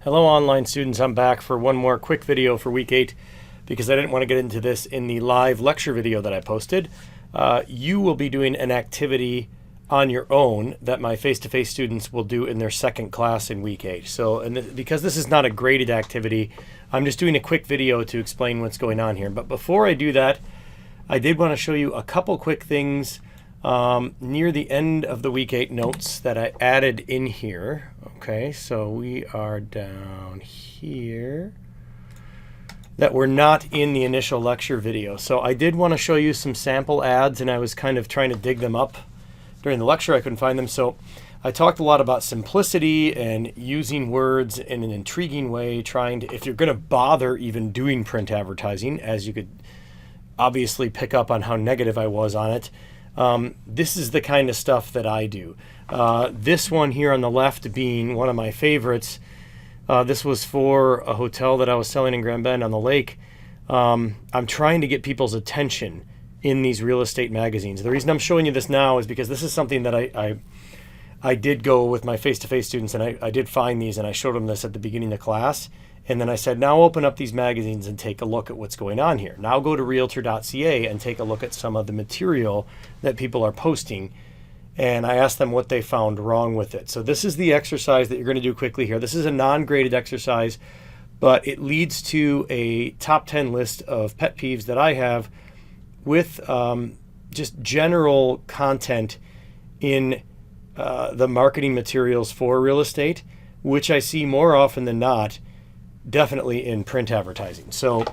Hello online students, I'm back for one more quick video for week 8 because I didn't want to get into this in the live lecture video that I posted. You will be doing an activity on your own that my face-to-face students will do in their second class in week 8. So because this is not a graded activity, I'm just doing a quick video to explain what's going on here. But before I do that, I did want to show you a couple quick things near the end of the week 8 notes that I added in here. Okay, so we are down here that were not in the initial lecture video. So I did want to show you some sample ads, and I was kind of trying to dig them up during the lecture. I couldn't find them. So I talked a lot about simplicity and using words in an intriguing way, trying to, if you're going to bother even doing print advertising, as you could obviously pick up on how negative I was on it. This is the kind of stuff that I do. This one here on the left being one of my favorites. This was for a hotel that I was selling in Grand Bend on the lake. I'm trying to get people's attention in these real estate magazines. The reason I'm showing you this now is because this is something that I did go with my face-to-face students, and I did find these, and I showed them this at the beginning of class. And then I said, now open up these magazines and take a look at what's going on here. Now go to realtor.ca and take a look at some of the material that people are posting. And I asked them what they found wrong with it. So this is the exercise that you're going to do quickly here. This is a non-graded exercise, but it leads to a top 10 list of pet peeves that I have with just general content in the marketing materials for real estate, which I see more often than not definitely in print advertising. So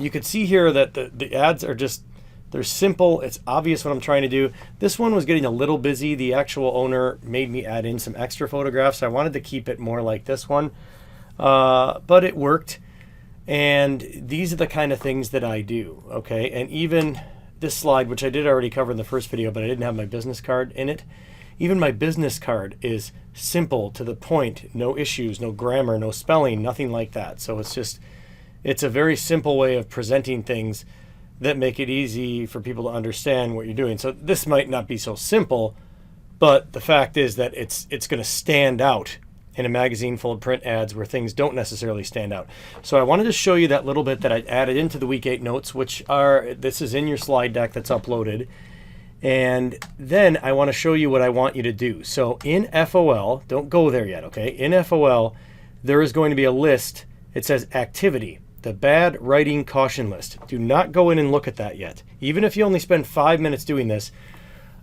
you could see here that the ads are just, they're simple. It's obvious what I'm trying to do. This one was getting a little busy. The actual owner made me add in some extra photographs. I wanted to keep it more like this one, but it worked. And these are the kind of things that I do, okay? And even this slide, which I did already cover in the first video, but I didn't have my business card in it. Even my business card is simple, to the point, no issues, no grammar, no spelling, nothing like that. So it's a very simple way of presenting things that make it easy for people to understand what you're doing. So this might not be so simple, but the fact is that it's going to stand out in a magazine full of print ads where things don't necessarily stand out. So I wanted to show you that little bit that I added into the week 8 notes, which are, this is in your slide deck that's uploaded. And then I want to show you what I want you to do. So in FOL, don't go there yet, okay? In FOL, there is going to be a list. It says activity, the bad writing caution list. Do not go in and look at that yet. Even if you only spend 5 minutes doing this,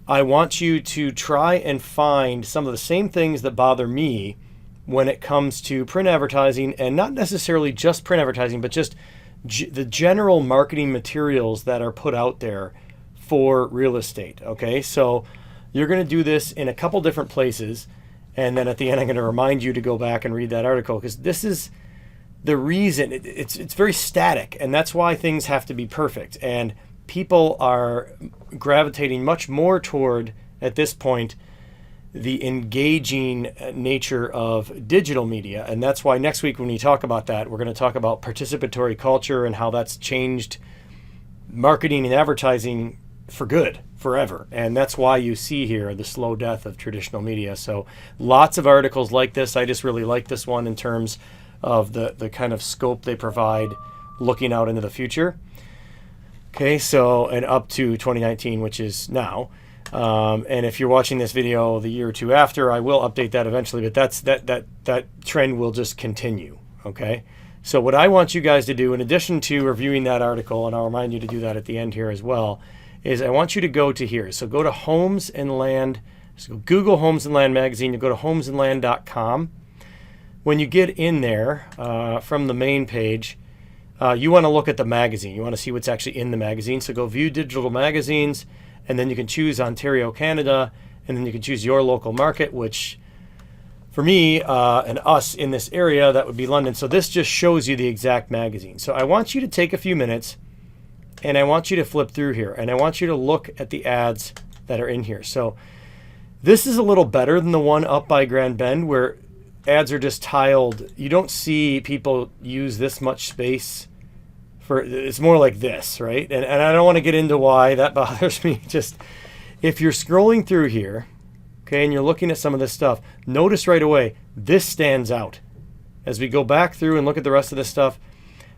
I want you to try and find some of the same things that bother me when it comes to print advertising, and not necessarily just print advertising, but just the general marketing materials that are put out there for real estate. Okay, so you're going to do this in a couple different places, and then at the end I'm going to remind you to go back and read that article, because this is the reason it's very static, and that's why things have to be perfect. And people are gravitating much more toward, at this point, the engaging nature of digital media. And that's why next week when we talk about that, we're going to talk about participatory culture and how that's changed marketing and advertising for good, forever. And that's why you see here the slow death of traditional media. So lots of articles like this. I just really like this one in terms of the kind of scope they provide looking out into the future. Okay, so, and up to 2019, which is now. And if you're watching this video the year or two after, I will update that eventually, but that trend will just continue. Okay, so what I want you guys to do, in addition to reviewing that article, and I'll remind you to do that at the end here as well, is I want you to go to here. So go to Homes and Land. So Google Homes and Land magazine. You go to homesandland.com. When you get in there from the main page, you want to look at the magazine. You want to see what's actually in the magazine. So go view digital magazines, and then you can choose Ontario, Canada, and then you can choose your local market, which for me and us in this area, that would be London. So this just shows you the exact magazine. So I want you to take a few minutes, and I want you to flip through here, and I want you to look at the ads that are in here. So this is a little better than the one up by Grand Bend, where ads are just tiled. You don't see people use this much space for, it's more like this, right? And I don't want to get into why that bothers me. Just if you're scrolling through here, okay, and you're looking at some of this stuff, notice right away, this stands out. as we go back through and look at the rest of this stuff,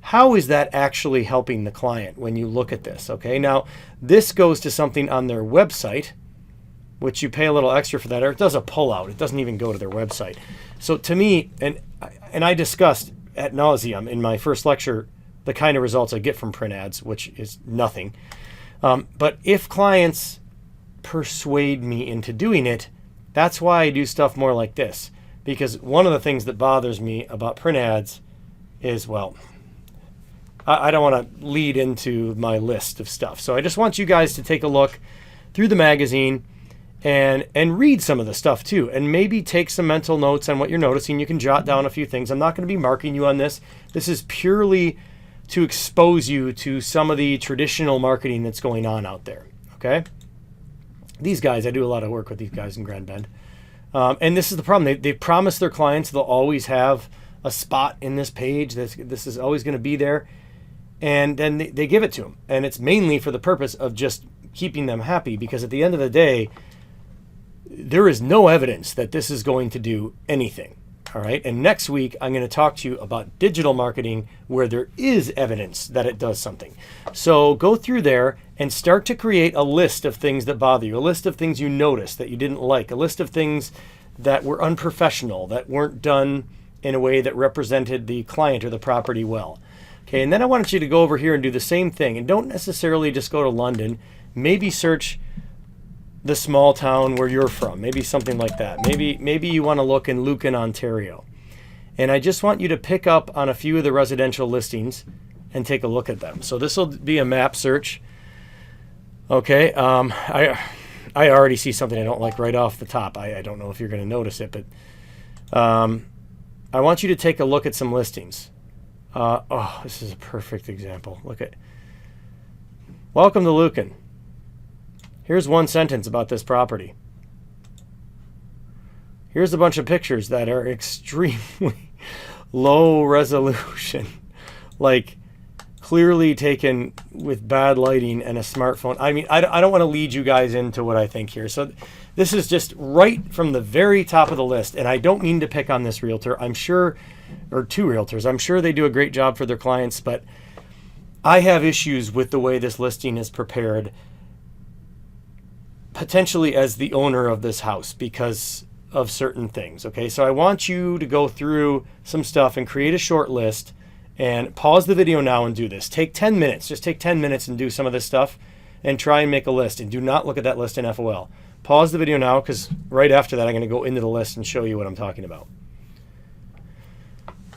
how is that actually helping the client when you look at this? Okay, now this goes to something on their website, which you pay a little extra for that, or it does a pullout. It doesn't even go to their website. So to me, and I discussed ad nauseum in my first lecture the kind of results I get from print ads, which is nothing. But if clients persuade me into doing it, that's why I do stuff more like this. Because one of the things that bothers me about print ads is, well, I don't want to lead into my list of stuff. So I just want you guys to take a look through the magazine and read some of the stuff too, and maybe take some mental notes on what you're noticing. You can jot down a few things. I'm not going to be marking you on this. This is purely to expose you to some of the traditional marketing that's going on out there. Okay? These guys, I do a lot of work with these guys in Grand Bend. And this is the problem. They promise their clients they'll always have a spot in this page. This is always going to be there. And then they give it to them. And it's mainly for the purpose of just keeping them happy, because at the end of the day, there is no evidence that this is going to do anything. All right. And next week, I'm going to talk to you about digital marketing where there is evidence that it does something. So go through there and start to create a list of things that bother you, a list of things you noticed that you didn't like, a list of things that were unprofessional, that weren't done in a way that represented the client or the property well. Okay. And then I want you to go over here and do the same thing. And don't necessarily just go to London. Maybe search the small town where you're from, maybe something like that. Maybe you want to look in Lucan, Ontario. And I just want you to pick up on a few of the residential listings and take a look at them. So this will be a map search. Okay, I already see something I don't like right off the top. I don't know if you're going to notice it, but I want you to take a look at some listings. Oh, this is a perfect example. Look at, welcome to Lucan. Here's one sentence about this property. Here's a bunch of pictures that are extremely low resolution, like clearly taken with bad lighting and a smartphone. I mean, I don't want to lead you guys into what I think here. So this is just right from the very top of the list. And I don't mean to pick on this realtor. I'm sure, or two realtors, I'm sure they do a great job for their clients, but I have issues with the way this listing is prepared, potentially as the owner of this house, because of certain things. Okay, so I want you to go through some stuff and create a short list, and pause the video now and do this. Take 10 minutes, just take 10 minutes and do some of this stuff and try and make a list, and do not look at that list in FOL. Pause the video now, because right after that I'm going to go into the list and show you what I'm talking about.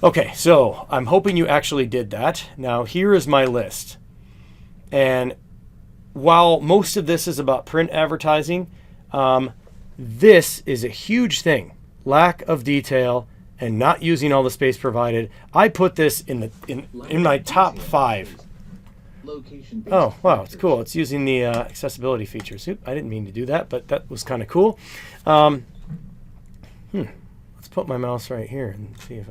Okay, so I'm hoping you actually did that. Now here is my list, and while most of this is about print advertising, this is a huge thing. Lack of detail and not using all the space provided. I put this in my top 5. Oh, wow, it's cool. It's using the accessibility features. Oop, I didn't mean to do that, but that was kind of cool. Let's put my mouse right here and see if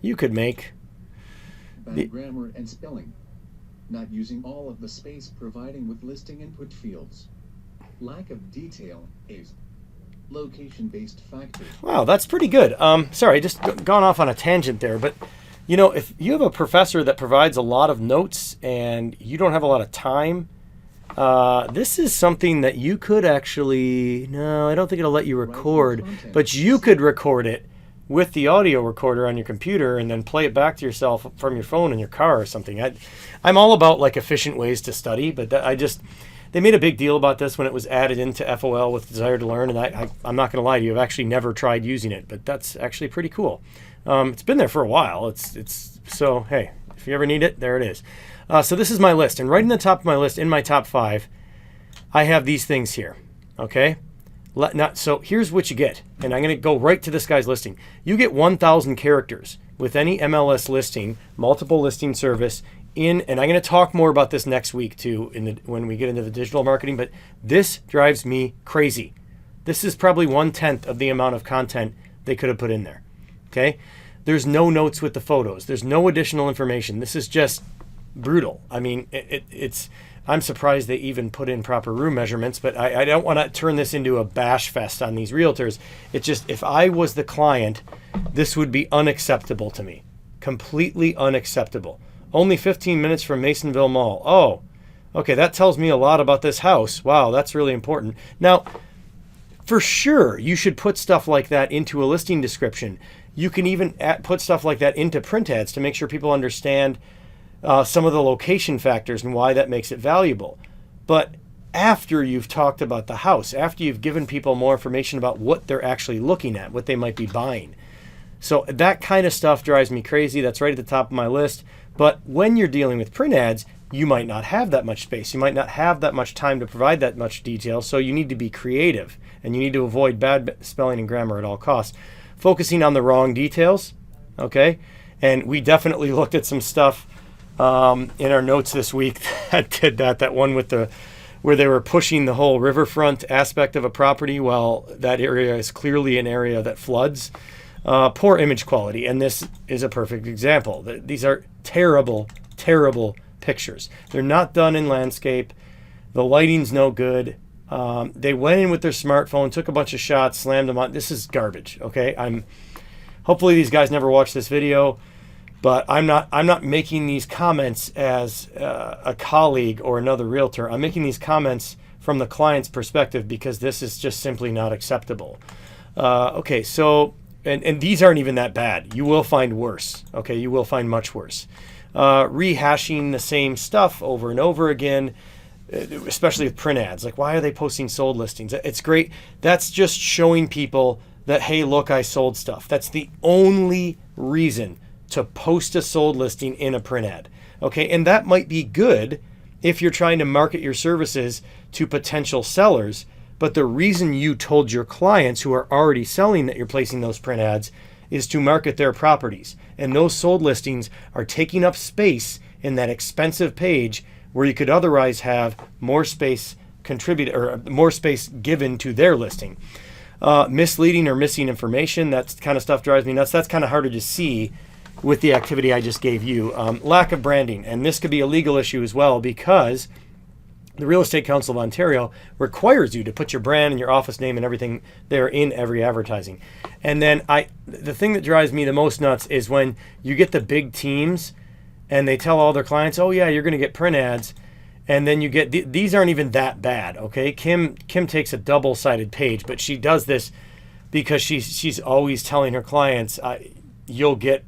you could make bad grammar and spelling. Not using all of the space providing with listing input fields. Lack of detail is location-based factors. Wow, that's pretty good. Sorry, just gone off on a tangent there, but you know, if you have a professor that provides a lot of notes and you don't have a lot of time, this is something that you could actually, no, I don't think it'll let you record, but you could record it with the audio recorder on your computer and then play it back to yourself from your phone in your car or something. I'm all about like efficient ways to study, but they made a big deal about this when it was added into FOL with Desire to Learn, and I'm not going to lie to you, I've actually never tried using it, but that's actually pretty cool. It's been there for a while. It's so, hey, if you ever need it, there it is. So this is my list, and right in the top of my list, in my top 5, I have these things here, okay? So here's what you get, and I'm going to go right to this guy's listing. You get 1,000 characters with any MLS listing, multiple listing service, and I'm going to talk more about this next week too when we get into the digital marketing, but this drives me crazy. This is probably 1/10 of the amount of content they could have put in there. Okay? There's no notes with the photos. There's no additional information. This is just brutal. I mean, I'm surprised they even put in proper room measurements, but I don't want to turn this into a bash fest on these realtors. It's just, if I was the client this would be unacceptable to me. Completely unacceptable. Only 15 minutes from Masonville Mall. Oh, okay, that tells me a lot about this house. Wow, that's really important. Now, for sure, you should put stuff like that into a listing description. You can even put stuff like that into print ads to make sure people understand some of the location factors and why that makes it valuable. But after you've talked about the house, after you've given people more information about what they're actually looking at, what they might be buying. So that kind of stuff drives me crazy. That's right at the top of my list. But when you're dealing with print ads, you might not have that much space. You might not have that much time to provide that much detail. So you need to be creative, and you need to avoid bad spelling and grammar at all costs. Focusing on the wrong details, okay? And we definitely looked at some stuff in our notes this week that did that. That one with where they were pushing the whole riverfront aspect of a property while that area is clearly an area that floods. Poor image quality, and this is a perfect example. These are terrible, terrible pictures. They're not done in landscape. The lighting's no good. They went in with their smartphone, took a bunch of shots, slammed them on. This is garbage, okay? Hopefully these guys never watch this video, but I'm not making these comments as a colleague or another realtor. I'm making these comments from the client's perspective because this is just simply not acceptable. Okay, so and these aren't even that bad. You will find worse. Okay, you will find much worse. Rehashing the same stuff over and over again, especially with print ads. Like, why are they posting sold listings? It's great. That's just showing people that, hey, look, I sold stuff. That's the only reason to post a sold listing in a print ad. Okay, and that might be good if you're trying to market your services to potential sellers. But the reason you told your clients who are already selling that you're placing those print ads is to market their properties. And those sold listings are taking up space in that expensive page where you could otherwise have more space contributed or more space given to their listing. Misleading or missing information, that kind of stuff drives me nuts. That's kind of harder to see with the activity I just gave you. Lack of branding, and this could be a legal issue as well because the Real Estate Council of Ontario requires you to put your brand and your office name and everything there in every advertising. And then the thing that drives me the most nuts is when you get the big teams and they tell all their clients, oh yeah, you're going to get print ads. And then you get, these aren't even that bad, okay? Kim takes a double-sided page, but she does this because she's always telling her clients, you'll get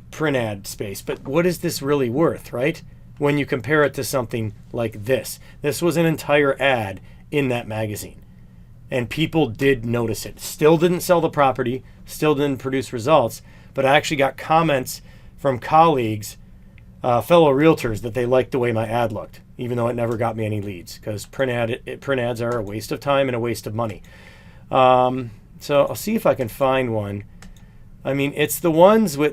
print ad space. But what is this really worth, right? When you compare it to something like this. This was an entire ad in that magazine. And people did notice it. Still didn't sell the property, still didn't produce results, but I actually got comments from colleagues, fellow realtors, that they liked the way my ad looked, even though it never got me any leads, because print ads are a waste of time and a waste of money. So I'll see if I can find one. I mean, it's the ones where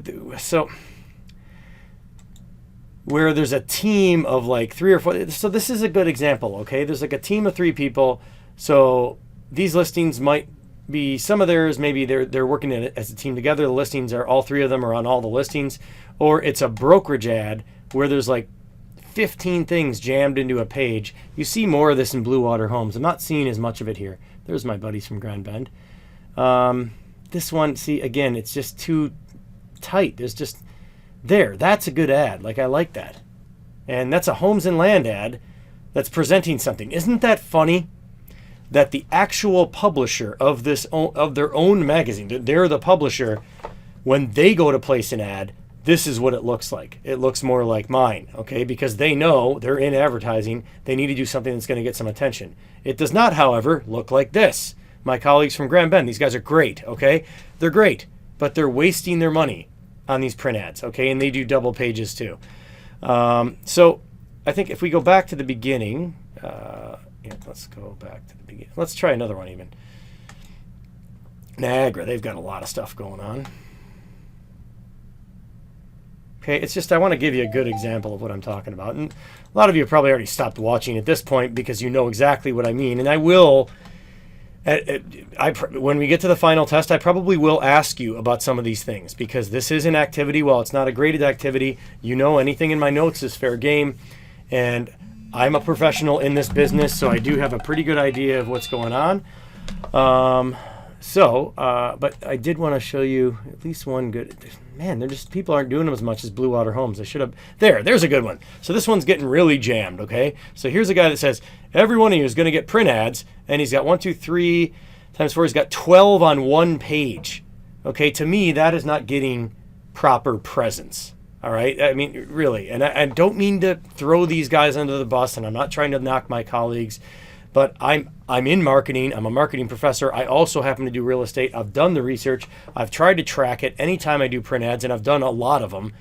there's a team of like 3 or 4. So this is a good example, okay? There's like a team of 3 people. So these listings might be some of theirs, maybe they're working in it as a team together. The listings are, all 3 of them are on all the listings. Or it's a brokerage ad where there's like 15 things jammed into a page. You see more of this in Blue Water Homes. I'm not seeing as much of it here. There's my buddies from Grand Bend. This one, see, again, it's just too tight. There's just... that's a good ad. Like, I like that. And that's a homes and land ad that's presenting something. Isn't that funny that the actual publisher of their own magazine, they're the publisher, when they go to place an ad, this is what it looks like. It looks more like mine, okay? Because they know they're in advertising. They need to do something that's going to get some attention. It does not, however, look like this. My colleagues from Grand Bend, these guys are great, okay? They're great, but they're wasting their money on these print ads, okay? And they do double pages too. So I think if we go back to the beginning, let's go back to the beginning. Let's try another one even. Niagara, they've got a lot of stuff going on. Okay, it's just I want to give you a good example of what I'm talking about. And a lot of you have probably already stopped watching at this point because you know exactly what I mean. And I will, when we get to the final test, I probably will ask you about some of these things because this is an activity. While it's not a graded activity, you know anything in my notes is fair game. And I'm a professional in this business, so I do have a pretty good idea of what's going on. But I did want to show you at least one good. Man, people aren't doing them as much as Blue Water Homes. I should have. There's a good one. So this one's getting really jammed. Okay, so here's a guy that says every one of you is going to get print ads, and he's got 1, 2, 3 times 4. He's got 12 on one page. Okay, to me that is not getting proper presence. All right, I mean really, and I don't mean to throw these guys under the bus, and I'm not trying to knock my colleagues. But I'm in marketing. I'm a marketing professor. I also happen to do real estate. I've done the research. I've tried to track it anytime I do print ads, and I've done a lot of them,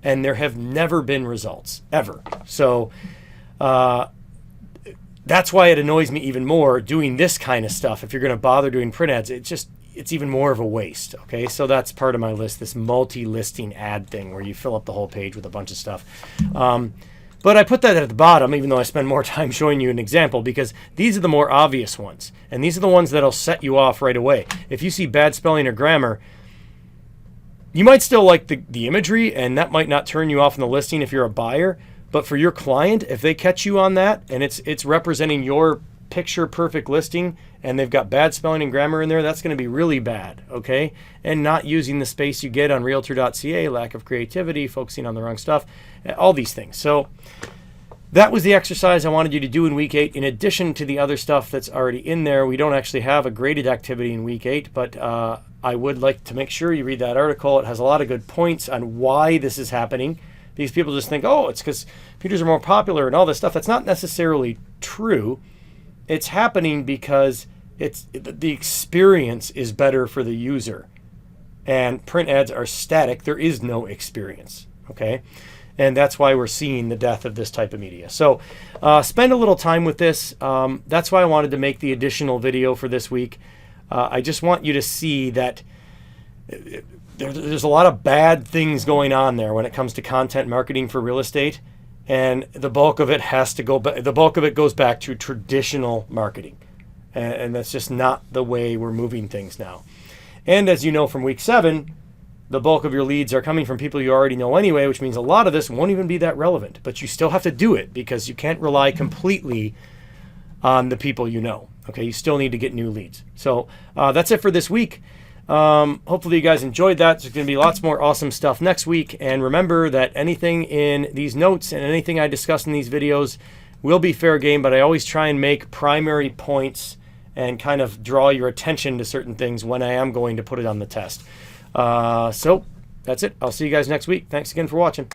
and there have never been results, ever. So that's why it annoys me even more doing this kind of stuff. If you're going to bother doing print ads, it's even more of a waste, okay? So that's part of my list, this multi-listing ad thing where you fill up the whole page with a bunch of stuff. But I put that at the bottom, even though I spend more time showing you an example, because these are the more obvious ones. And these are the ones that'll set you off right away. If you see bad spelling or grammar, you might still like the imagery, and that might not turn you off in the listing if you're a buyer. But for your client, if they catch you on that, and it's representing your picture perfect listing, and they've got bad spelling and grammar in there, that's going to be really bad, okay? And not using the space you get on realtor.ca, lack of creativity, focusing on the wrong stuff, all these things. So that was the exercise I wanted you to do in week 8. In addition to the other stuff that's already in there, we don't actually have a graded activity in week 8, but I would like to make sure you read that article. It has a lot of good points on why this is happening. These people just think, oh, it's because computers are more popular and all this stuff. That's not necessarily true. It's happening because the experience is better for the user, and print ads are static. There is no experience, okay? And that's why we're seeing the death of this type of media. So spend a little time with this. That's why I wanted to make the additional video for this week. I just want you to see that there's a lot of bad things going on there when it comes to content marketing for real estate, and the bulk of it goes back to traditional marketing. And that's just not the way we're moving things now. And as you know from week 7, the bulk of your leads are coming from people you already know anyway, which means a lot of this won't even be that relevant. But you still have to do it because you can't rely completely on the people you know. Okay, you still need to get new leads. So that's it for this week. Hopefully you guys enjoyed that. There's going to be lots more awesome stuff next week. And remember that anything in these notes and anything I discuss in these videos will be fair game, but I always try and make primary points and kind of draw your attention to certain things when I am going to put it on the test. So that's it. I'll see you guys next week. Thanks again for watching.